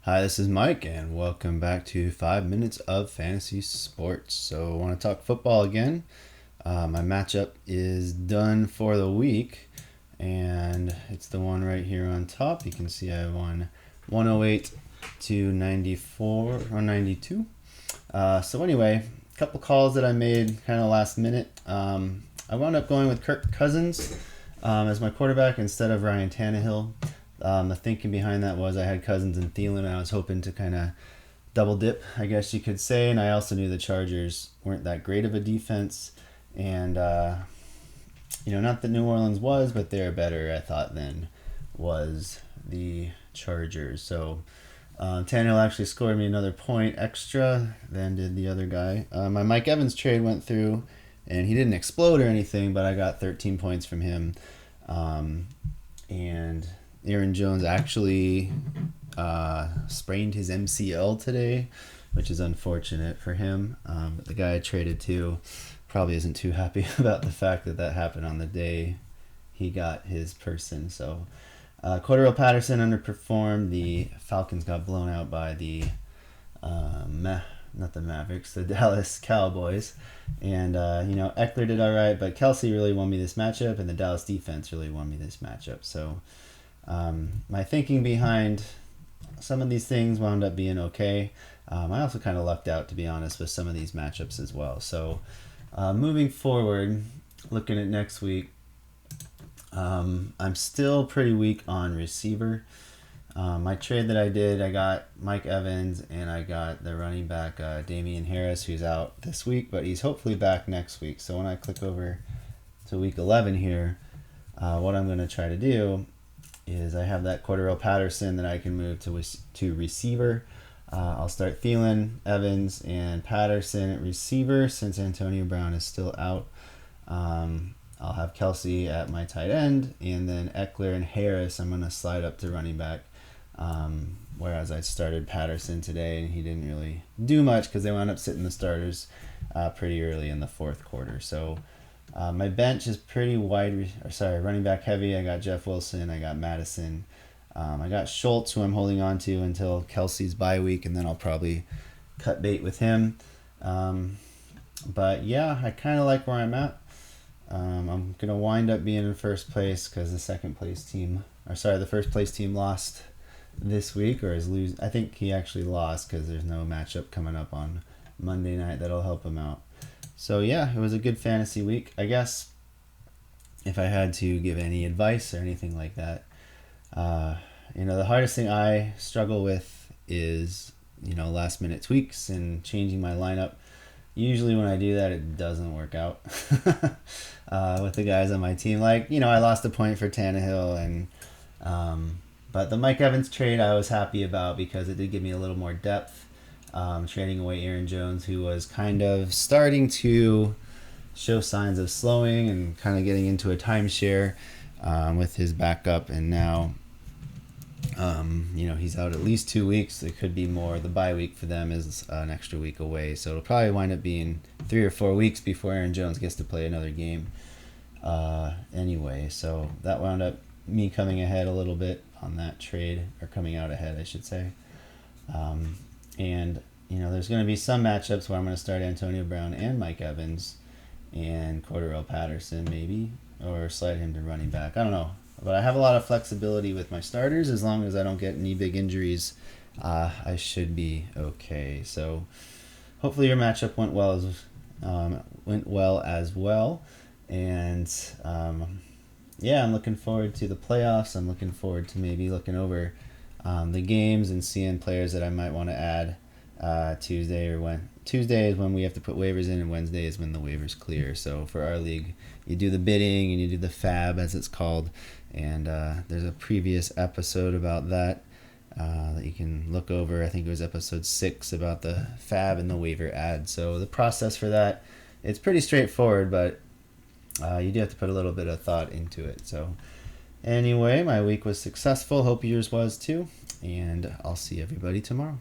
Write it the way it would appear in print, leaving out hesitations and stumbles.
Hi, this is Mike, and welcome back to 5 Minutes of Fantasy Sports. So, I want to talk football again. My matchup is done for the week, and it's the one right here on top. You can see I won 108 to 94 or 92. Anyway, a couple calls that I made kind of last minute. I wound up going with Kirk Cousins as my quarterback instead of Ryan Tannehill. The thinking behind that was I had Cousins and Thielen, and I was hoping to kind of double dip, I guess you could say. And I also knew the Chargers weren't that great of a defense. And, not that New Orleans was, but they're better, I thought, than was the Chargers. So Tannehill actually scored me another point extra than did the other guy. My Mike Evans trade went through, and he didn't explode or anything, but I got 13 points from him. And Aaron Jones actually sprained his MCL today, which is unfortunate for him. But the guy I traded to probably isn't too happy about the fact that happened on the day he got his person. So Cordero Patterson underperformed. The Falcons got blown out by the not the Mavericks, the Dallas Cowboys. And, Eckler did all right, but Kelsey really won me this matchup, and the Dallas defense really won me this matchup. So my thinking behind some of these things wound up being okay. I also kind of lucked out, to be honest, with some of these matchups as well. So moving forward, looking at next week, I'm still pretty weak on receiver. My trade that I did, I got Mike Evans, and I got the running back Damian Harris, who's out this week, but he's hopefully back next week. So when I click over to week 11 here, what I'm going to try to do is I have that Cordero Patterson that I can move to receiver. I'll start Thielen, Evans, and Patterson at receiver since Antonio Brown is still out. I'll have Kelsey at my tight end, and then Eckler and Harris I'm going to slide up to running back. Whereas I started Patterson today, and he didn't really do much because they wound up sitting the starters pretty early in the fourth quarter. So my bench is pretty running back heavy. I got Jeff Wilson, I got Madison, I got Schultz, who I'm holding on to until Kelsey's bye week, and then I'll probably cut bait with him. But yeah, I kind of like where I'm at. I'm gonna wind up being in first place because the first place team lost this week, or is lose. I think he actually lost because there's no matchup coming up on Monday night that'll help him out. So yeah, it was a good fantasy week. I guess if I had to give any advice or anything like that, the hardest thing I struggle with is, last minute tweaks and changing my lineup. Usually when I do that, it doesn't work out with the guys on my team. I lost a point for Tannehill, but the Mike Evans trade I was happy about because it did give me a little more depth. Trading away Aaron Jones, who was kind of starting to show signs of slowing and kind of getting into a timeshare with his backup, and now he's out at least 2 weeks. It could be more. The bye week for them is an extra week away, so it'll probably wind up being 3 or 4 weeks before Aaron Jones gets to play another game anyway. So that wound up me coming ahead a little bit on that trade, or coming out ahead, I should say. And there's going to be some matchups where I'm going to start Antonio Brown and Mike Evans and Cordero Patterson maybe, or slide him to running back. I don't know. But I have a lot of flexibility with my starters. As long as I don't get any big injuries, I should be okay. So hopefully your matchup went well as well. And I'm looking forward to the playoffs. I'm looking forward to maybe looking over the games and seeing players that I might want to add Tuesday is when we have to put waivers in, and Wednesday is when the waivers clear. So for our league, you do the bidding and you do the fab, as it's called, and there's a previous episode about that that you can look over. I think it was episode 6 about the fab and the waiver ad. So the process for that, it's pretty straightforward, but you do have to put a little bit of thought into it. So anyway, my week was successful. Hope yours was too. And I'll see everybody tomorrow.